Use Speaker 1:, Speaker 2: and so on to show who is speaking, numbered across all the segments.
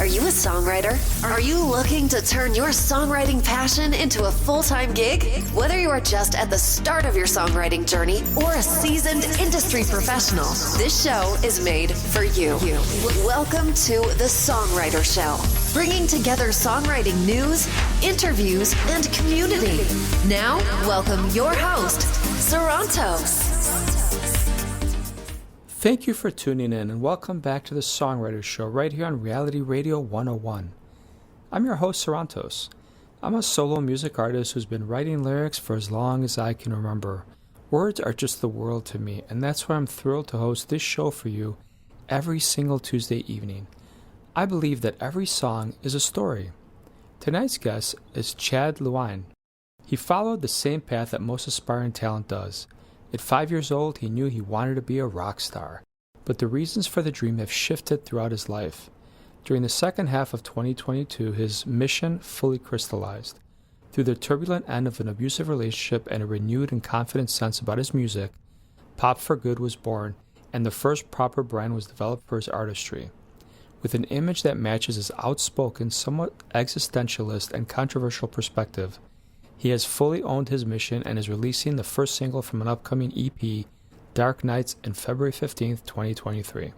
Speaker 1: Are you a songwriter? Are you looking to turn your songwriting passion into a full-time gig? Whether you are just at the start of your songwriting journey or a seasoned industry professional, this show is made for you. Welcome to the Songwriter Show, bringing together songwriting news, interviews, and community. Now, welcome your host, Sarantos.
Speaker 2: Thank you for tuning in and welcome back to the Songwriter Show right here on Reality Radio 101. I'm your host, Sarantos. I'm a solo music artist who's been writing lyrics for as long as I can remember. Words are just the world to me, and that's why I'm thrilled to host this show for you every single Tuesday evening. I believe that every song is a story. Tonight's guest is Chad Lewine. He followed the same path that most aspiring talent does. At 5 years old, he knew he wanted to be a rock star, but the reasons for the dream have shifted throughout his life. During the second half of 2022, his mission fully crystallized. Through the turbulent end of an abusive relationship and a renewed and confident sense about his music, Pop for Good was born, and the first proper brand was developed for his artistry. With an image that matches his outspoken, somewhat existentialist and controversial perspective, he has fully owned his mission and is releasing the first single from an upcoming EP, Dark Nights, on February 15th, 2023.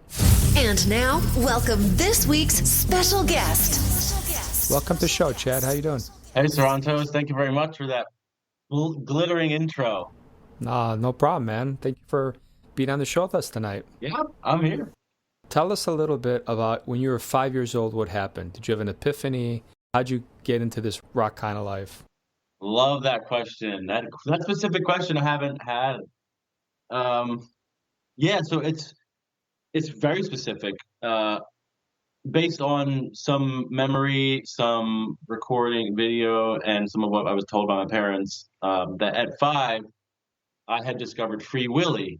Speaker 1: And now, welcome this week's special guest.
Speaker 2: Welcome to the show, Chad. How you doing?
Speaker 3: Hey, Sarantos. Thank you very much for that glittering intro.
Speaker 2: No problem, man. Thank you for being on the show with us tonight.
Speaker 3: Yeah, I'm here.
Speaker 2: Tell us a little bit about when you were 5 years old, what happened? Did you have an epiphany? How'd you get into this rock kind of life?
Speaker 3: Love that question. That specific question I haven't had. So it's very specific. Based on some memory, some recording video, and some of what I was told by my parents, that at 5, I had discovered Free Willy.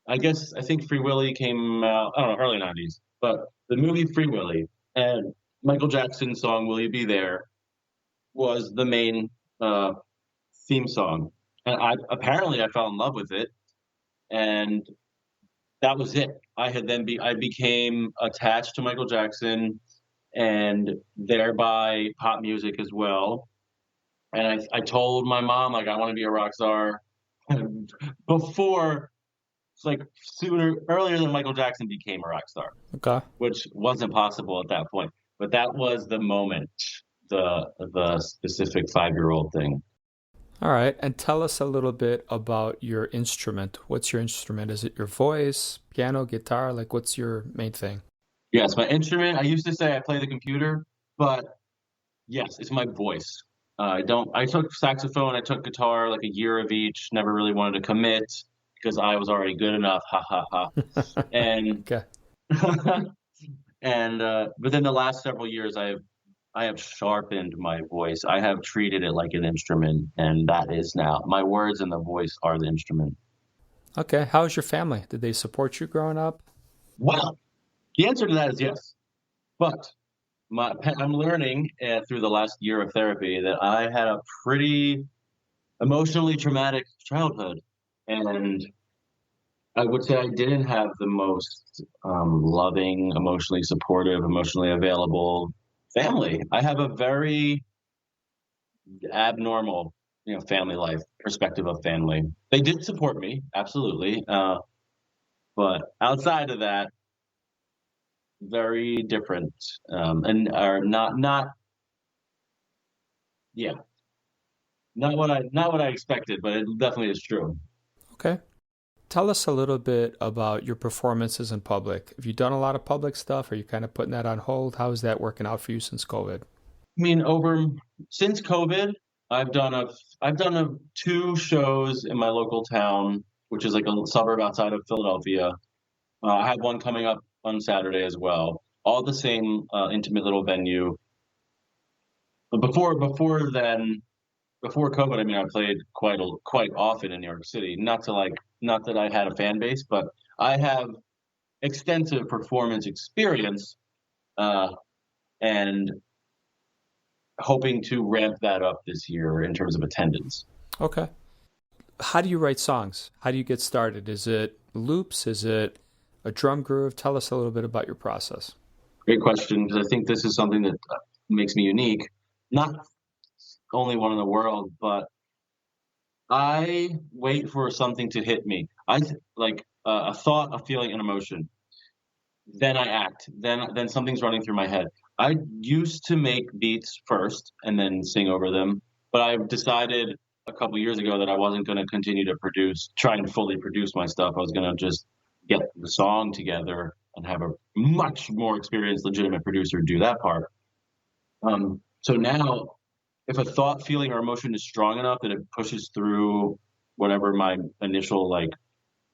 Speaker 3: I think Free Willy came out, I don't know, early 90s, but the movie Free Willy and Michael Jackson's song, Will You Be There, was the main theme song. And I fell in love with it. And that was it. I became attached to Michael Jackson and thereby pop music as well. And I told my mom, I want to be a rock star earlier than Michael Jackson became a rock star.
Speaker 2: Okay.
Speaker 3: Which wasn't possible at that point. But that was the moment, the specific 5-year-old thing.
Speaker 2: All right. And tell us a little bit about your instrument. What's your instrument? Is it your voice, piano, guitar? What's your main thing?
Speaker 3: Yes, my instrument, I used to say I play the computer, but yes, it's my voice. I took saxophone, I took guitar, a year of each, never really wanted to commit because I was already good enough. Ha, ha, ha. And,
Speaker 2: okay.
Speaker 3: But then the last several years, I have sharpened my voice. I have treated it like an instrument, and that is now my words and the voice are the instrument.
Speaker 2: Okay. How's your family? Did they support you growing up?
Speaker 3: Well, the answer to that is yes. But I'm learning through the last year of therapy that I had a pretty emotionally traumatic childhood. And I would say I didn't have the most loving, emotionally supportive, emotionally available family. I have a very abnormal, family life perspective of family. They did support me, absolutely. But outside of that, very different, and are not what I expected, but it definitely is true.
Speaker 2: Okay. Tell us a little bit about your performances in public. Have you done a lot of public stuff? Are you kind of putting that on hold? How is that working out for you since COVID?
Speaker 3: Since COVID, I've done 2 shows in my local town, which is a suburb outside of Philadelphia. I have one coming up on Saturday as well. All the same intimate little venue. But before COVID, I played quite often in New York City. Not that I had a fan base, but I have extensive performance experience, and hoping to ramp that up this year in terms of attendance.
Speaker 2: Okay. How do you write songs? How do you get started? Is it loops? Is it a drum groove? Tell us a little bit about your process.
Speaker 3: Great question, because I think this is something that makes me unique. Not only one in the world, but I wait for something to hit me. Like a thought, a feeling, an emotion. Then I act. Then something's running through my head. I used to make beats first and then sing over them, but I decided a couple years ago that I wasn't going to continue to try and fully produce my stuff. I was going to just get the song together and have a much more experienced, legitimate producer do that part. So now, if a thought, feeling, or emotion is strong enough that it pushes through whatever my initial, like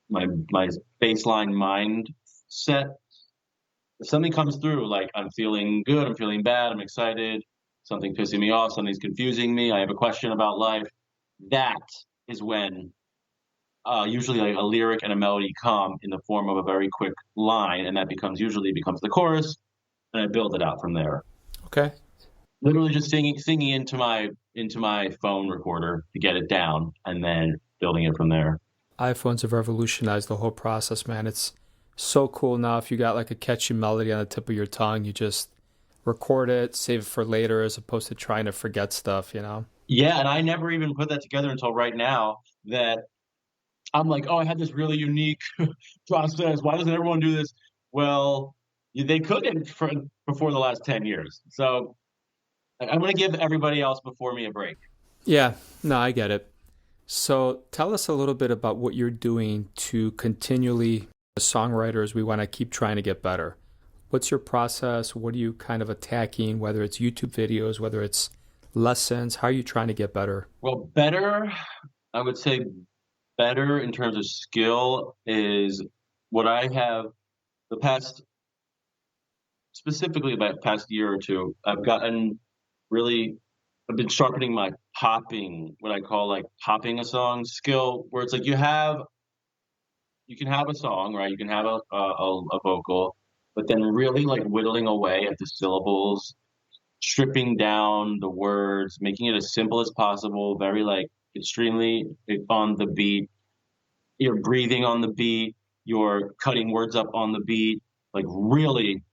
Speaker 3: my baseline mindset, if something comes through, like I'm feeling good, I'm feeling bad, I'm excited, something pissing me off, something's confusing me, I have a question about life, that is when usually like a lyric and a melody come in the form of a very quick line, and that usually becomes the chorus, and I build it out from there.
Speaker 2: Okay.
Speaker 3: Literally just singing into my phone recorder to get it down, and then building it from there.
Speaker 2: iPhones have revolutionized the whole process, man. It's so cool now. If you got like a catchy melody on the tip of your tongue, you just record it, save it for later, as opposed to trying to forget stuff, you know?
Speaker 3: Yeah, and I never even put that together until right now, that I'm like, oh, I had this really unique process. Why doesn't everyone do this? Well, they couldn't before the last 10 years. So I'm going to give everybody else before me a break.
Speaker 2: Yeah, no, I get it. So tell us a little bit about what you're doing to continually, as songwriters, we want to keep trying to get better. What's your process? What are you kind of attacking, whether it's YouTube videos, whether it's lessons? How are you trying to get better?
Speaker 3: Well, better, I would say better in terms of skill is what I have the past, specifically about the past year or two, I've been sharpening my popping, what I call like popping a song skill, where it's like you can have a song, right? You can have a vocal, but then really like whittling away at the syllables, stripping down the words, making it as simple as possible, very like extremely on the beat. You're breathing on the beat, you're cutting words up on the beat, like really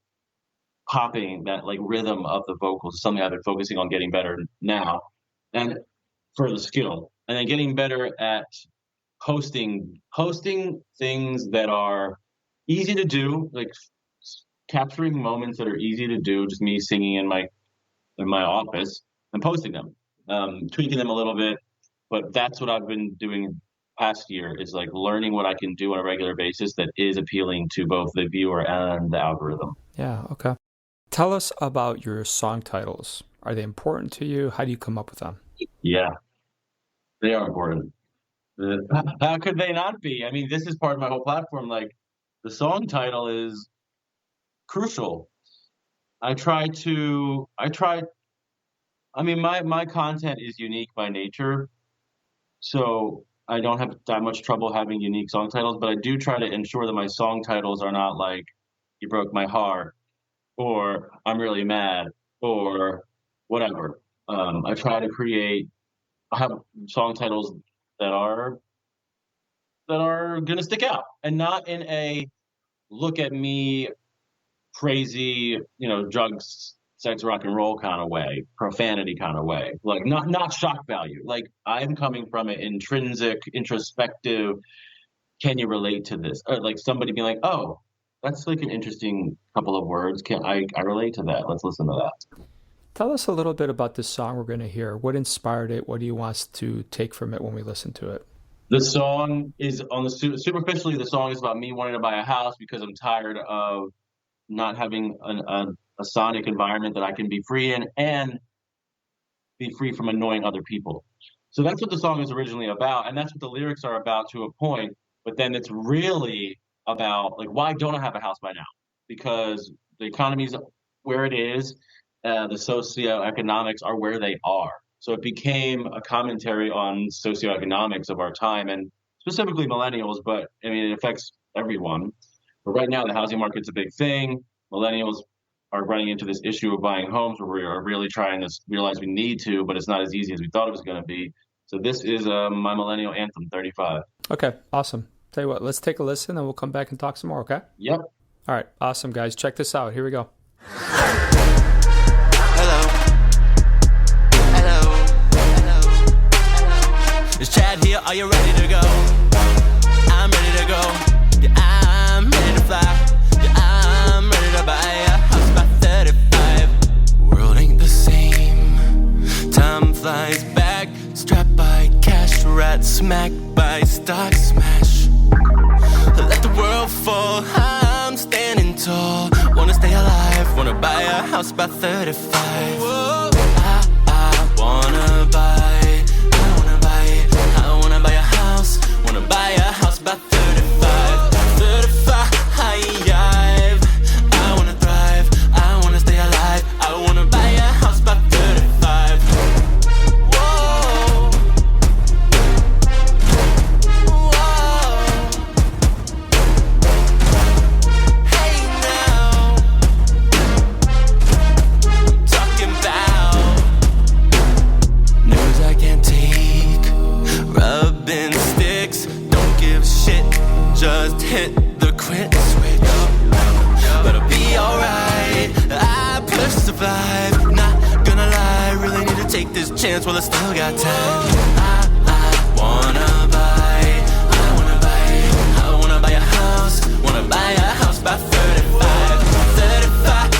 Speaker 3: popping that like rhythm of the vocals is something I've been focusing on getting better now, and for the skill, and then getting better at posting things that are easy to do, like capturing moments that are easy to do, just me singing in my office and posting them, tweaking them a little bit. But that's what I've been doing past year, is like learning what I can do on a regular basis that is appealing to both the viewer and the algorithm.
Speaker 2: Yeah, okay. Tell us about your song titles. Are they important to you? How do you come up with them?
Speaker 3: Yeah, they are important. How could they not be? I mean, this is part of my whole platform. Like, the song title is crucial. I mean, my content is unique by nature, so I don't have that much trouble having unique song titles, but I do try to ensure that my song titles are not like "You Broke My Heart" or "I'm Really Mad" or whatever. I have song titles that are gonna stick out, and not in a look at me crazy, drugs, sex, rock and roll kind of way, profanity kind of way, like not shock value. Like, I'm coming from an intrinsic, introspective, can you relate to this? Or like somebody being like, oh, that's like an interesting couple of words. Can I relate to that? Let's listen to that.
Speaker 2: Tell us a little bit about this song we're going to hear. What inspired it? What do you want us to take from it when we listen to it?
Speaker 3: The song is superficially, the song is about me wanting to buy a house because I'm tired of not having a sonic environment that I can be free in and be free from annoying other people. So that's what the song is originally about, and that's what the lyrics are about to a point. But then it's really about, like, why don't I have a house by now? Because the economy's where it is, the socioeconomics are where they are. So it became a commentary on socioeconomics of our time, and specifically millennials, but I mean, it affects everyone. But right now, the housing market's a big thing. Millennials are running into this issue of buying homes, where we are really trying to realize we need to, but it's not as easy as we thought it was going to be. So this is my millennial anthem, 35.
Speaker 2: Okay, awesome. Tell you what, let's take a listen and we'll come back and talk some more, okay?
Speaker 3: Yep.
Speaker 2: All right, awesome, guys. Check this out. Here we go.
Speaker 4: It's Chad here, are you ready to go? I'm ready to go. Yeah, I'm ready to fly. Yeah, I'm ready to buy a house by 35. World ain't the same. Time flies back. Strapped by cash, rat smacked by stock smash. Let the world fall. I'm standing tall. Wanna stay alive. Wanna buy a house by 35. Whoa. I wanna buy. Wanna buy a house by 35, 35, I wanna thrive, I wanna stay alive, I wanna buy a house by 35. Whoa. Whoa. Hey now, I'm talking about news I can't take, rubbing sticks. Don't give shit, just hit the quit switch. But I'll be alright, I survive. Not gonna lie, really need to take this chance while I still got time. I wanna buy, I wanna buy, I wanna buy a house. Wanna buy a house by 35, 35,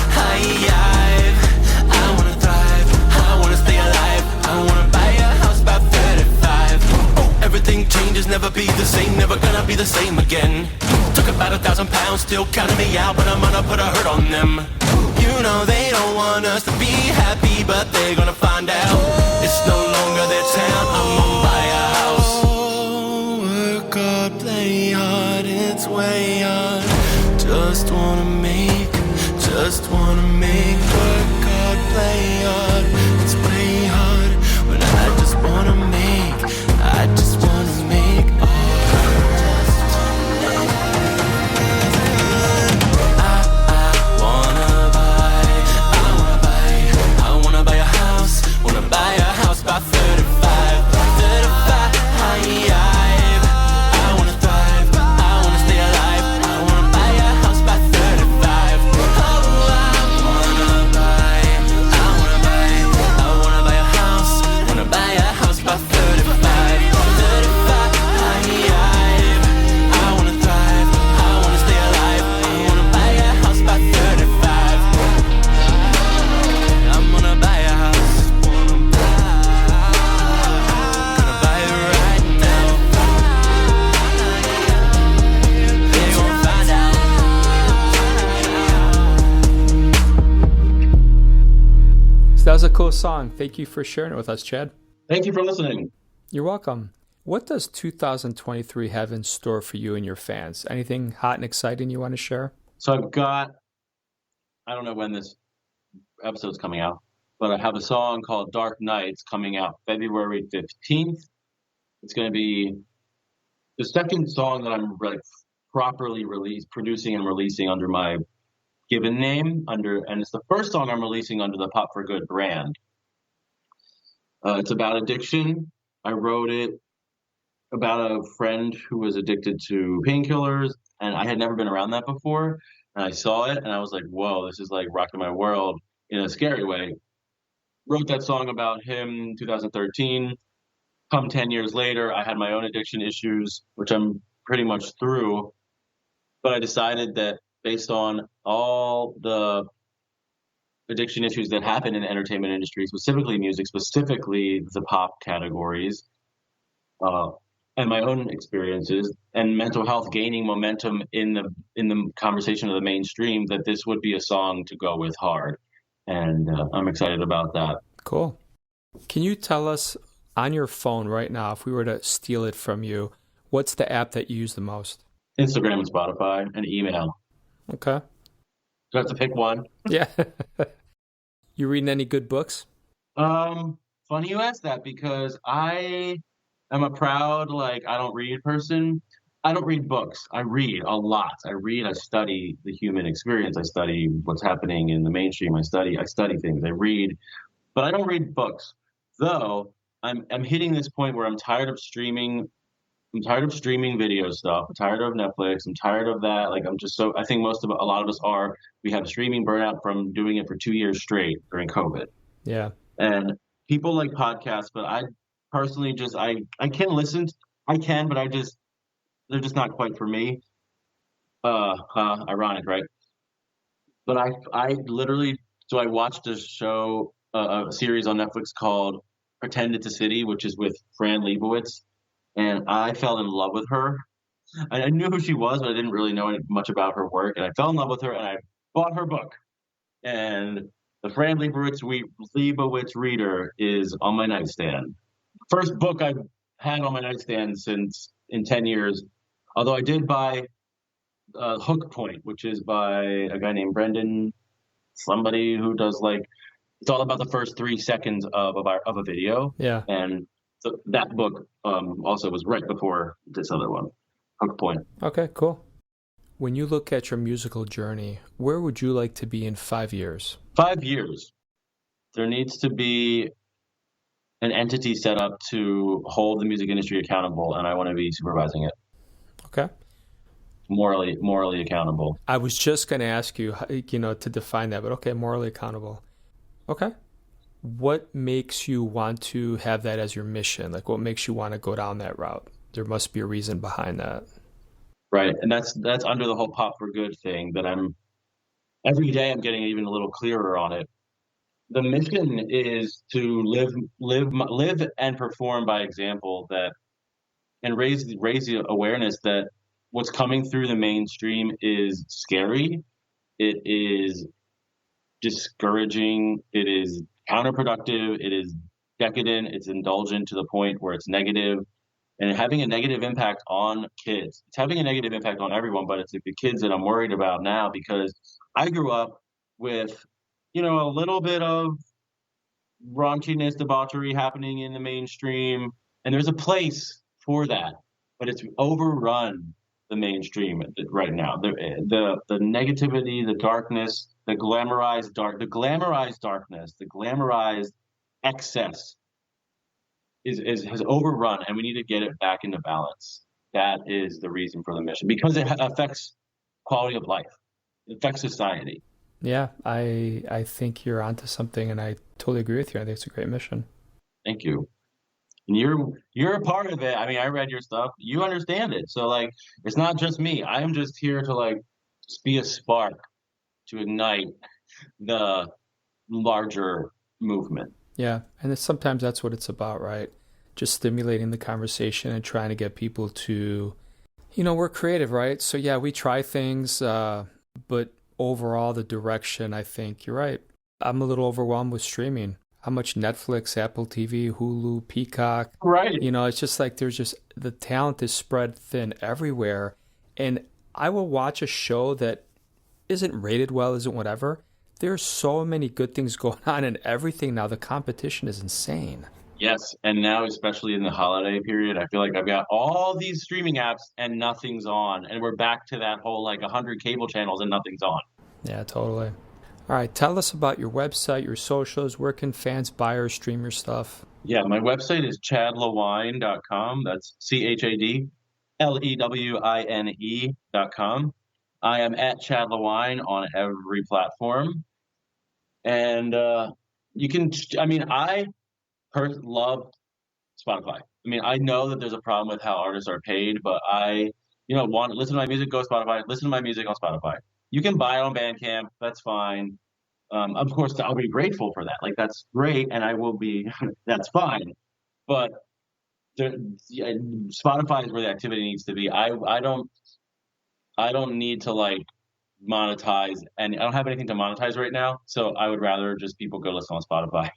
Speaker 4: I wanna thrive, I wanna stay alive. I wanna buy a house by 35. Oh, everything changes, never be the same, never gonna be the same again. Took about 1,000 pounds, still counting me out, but I'm gonna put a hurt on them. You know they don't want us to be happy, but they're gonna find out. It's no longer their town, I'm gonna buy a house. Work hard, play hard, it's way hard. Just wanna make, work hard, play hard. It's way hard, but I just wanna make, I just wanna make buy a house by 35, 35, I wanna thrive, I wanna stay alive, I wanna buy a house by 35. Oh, I wanna buy a house, wanna buy a house by 35, 35, I wanna thrive, I wanna stay alive, I wanna buy a house by 35. I'm gonna buy a house.
Speaker 2: That was a cool song. Thank you for sharing it with us, Chad.
Speaker 3: Thank you for listening.
Speaker 2: You're welcome. What does 2023 have in store for you and your fans? Anything hot and exciting you want to share?
Speaker 3: So I've got, I don't know when this episode's coming out, but I have a song called Dark Nights coming out February 15th. It's going to be the second song that I'm properly producing and releasing under my given name, and it's the first song I'm releasing under the Pop for Good brand. It's about addiction. I wrote it about a friend who was addicted to painkillers, and I had never been around that before. And I saw it, and I was like, whoa, this is like rocking my world in a scary way. Wrote that song about him in 2013. Come 10 years later, I had my own addiction issues, which I'm pretty much through. But I decided that based on all the addiction issues that happen in the entertainment industry, specifically music, specifically the pop categories, and my own experiences, and mental health gaining momentum in the conversation of the mainstream, that this would be a song to go with hard. And I'm excited about that.
Speaker 2: Cool. Can you tell us on your phone right now, if we were to steal it from you, what's the app that you use the most?
Speaker 3: Instagram and Spotify and email.
Speaker 2: Okay.
Speaker 3: Do I have to pick one?
Speaker 2: Yeah. You reading any good books?
Speaker 3: Funny you ask that, because I am a proud, I don't read person. I don't read books. I read a lot. I study the human experience. I study what's happening in the mainstream. I study things. I read, but I don't read books. Though I'm hitting this point where I'm tired of streaming I'm tired of streaming video stuff. I'm tired of Netflix. I'm tired of that. Like, I'm just so, I think a lot of us are, we have streaming burnout from doing it for 2 years straight during COVID.
Speaker 2: Yeah.
Speaker 3: And people like podcasts, but I personally just, I can listen. I can, but they're just not quite for me. Ironic, right? But I literally, so I watched a show, a series on Netflix called Pretend It's a City, which is with Fran Lebowitz. And I fell in love with her. I knew who she was, but I didn't really know much about her work. And I fell in love with her, and I bought her book. And the Fran Lebowitz Reader is on my nightstand. First book I've had on my nightstand in 10 years. Although I did buy Hook Point, which is by a guy named Brendan, somebody who does it's all about the first 3 seconds of a video.
Speaker 2: Yeah.
Speaker 3: And so that book also was right before this other one, Hook Point.
Speaker 2: Okay, cool. When you look at your musical journey, where would you like to be in 5 years?
Speaker 3: 5 years. There needs to be an entity set up to hold the music industry accountable, and I want to be supervising it.
Speaker 2: Okay.
Speaker 3: Morally accountable.
Speaker 2: I was just going to ask you, to define that, but okay, morally accountable. Okay. What makes you want to have that as your mission? Like, what makes you want to go down that route? There must be a reason behind that.
Speaker 3: Right. And that's under the whole Pop for Good thing that every day I'm getting even a little clearer on it. The mission is to live and perform by example, and raise the awareness that what's coming through the mainstream is scary. It is discouraging. It is counterproductive. It is decadent. It's indulgent to the point where it's negative, and having a negative impact on kids. It's having a negative impact on everyone, but it's the kids that I'm worried about now, because I grew up with, a little bit of raunchiness, debauchery happening in the mainstream, and there's a place for that, but it's overrun the mainstream right now. The negativity, the darkness, the glamorized darkness, the glamorized excess has overrun, and we need to get it back into balance. That is the reason for the mission, because it affects quality of life. It affects society.
Speaker 2: Yeah, I think you're onto something, and I totally agree with you. I think it's a great mission.
Speaker 3: Thank you. And you're a part of it. I mean, I read your stuff. You understand it. So it's not just me. I'm just here to just be a spark to ignite the larger movement.
Speaker 2: Yeah, and sometimes that's what it's about, right? Just stimulating the conversation and trying to get people to, we're creative, right? So yeah, we try things, but overall the direction, I think you're right. I'm a little overwhelmed with streaming. How much Netflix, Apple TV, Hulu, Peacock.
Speaker 3: Right.
Speaker 2: It's just there's just, the talent is spread thin everywhere. And I will watch a show that isn't rated well, isn't whatever. There's so many good things going on in everything now. The competition is insane.
Speaker 3: Yes. And now, especially in the holiday period, I feel like I've got all these streaming apps and nothing's on. And we're back to that whole 100 cable channels and nothing's on.
Speaker 2: Yeah, totally. All right, tell us about your website, your socials. Where can fans buy or stream your stuff?
Speaker 3: Yeah, my website is chadlewine.com. That's ChadLewine.com. I am at Chad Lewine on every platform. And you can, I love Spotify. I know that there's a problem with how artists are paid, but want to listen to my music, go Spotify. Listen to my music on Spotify. You can buy it on Bandcamp. That's fine. Of course, I'll be grateful for that. That's great, and I will be. That's fine. But Spotify is where the activity needs to be. I don't need to monetize, and I don't have anything to monetize right now. So I would rather just people go listen on Spotify.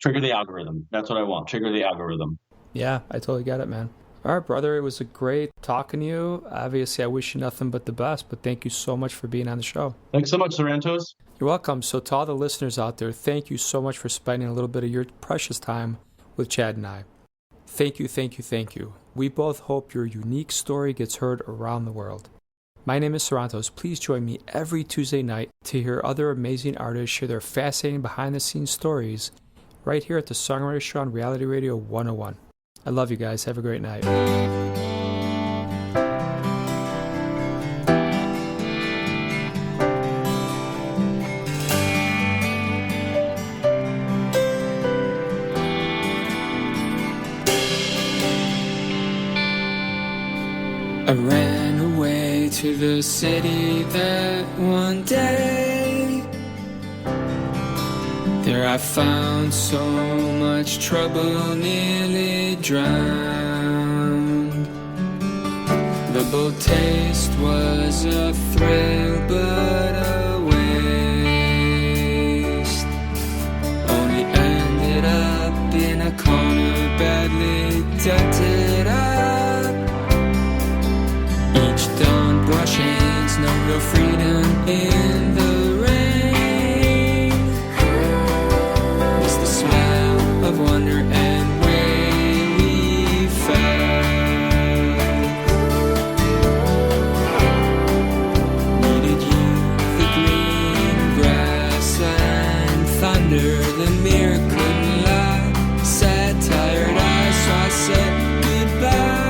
Speaker 3: Trigger the algorithm. That's what I want. Trigger the algorithm.
Speaker 2: Yeah, I totally get it, man. All right, brother, it was a great talking to you. Obviously, I wish you nothing but the best, but thank you so much for being on the show.
Speaker 3: Thanks so much, Sorrentos.
Speaker 2: You're welcome. So to all the listeners out there, thank you so much for spending a little bit of your precious time with Chad and I. Thank you, thank you, thank you. We both hope your unique story gets heard around the world. My name is Sorrentos. Please join me every Tuesday night to hear other amazing artists share their fascinating behind-the-scenes stories right here at the Songwriter Show on Reality Radio 101. I love you guys. Have a great night. I ran away to the city that one day. There I found so much trouble, nearly drowned. The bold taste was a thrill, but a waste. Only ended up in a corner, badly dented up. Each dawn brought chains, no real freedom in the rain. It's the smell of wonder and way we fell. Needed you, the green grass and thunder. The mirror couldn't lie. Sad, tired eyes, so I said goodbye.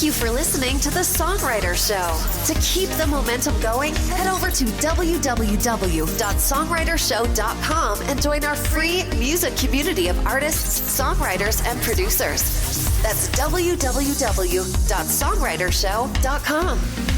Speaker 1: Thank you for listening to The Songwriter Show. To keep the momentum going, head over to www.songwritershow.com and join our free music community of artists, songwriters, and producers. That's www.songwritershow.com.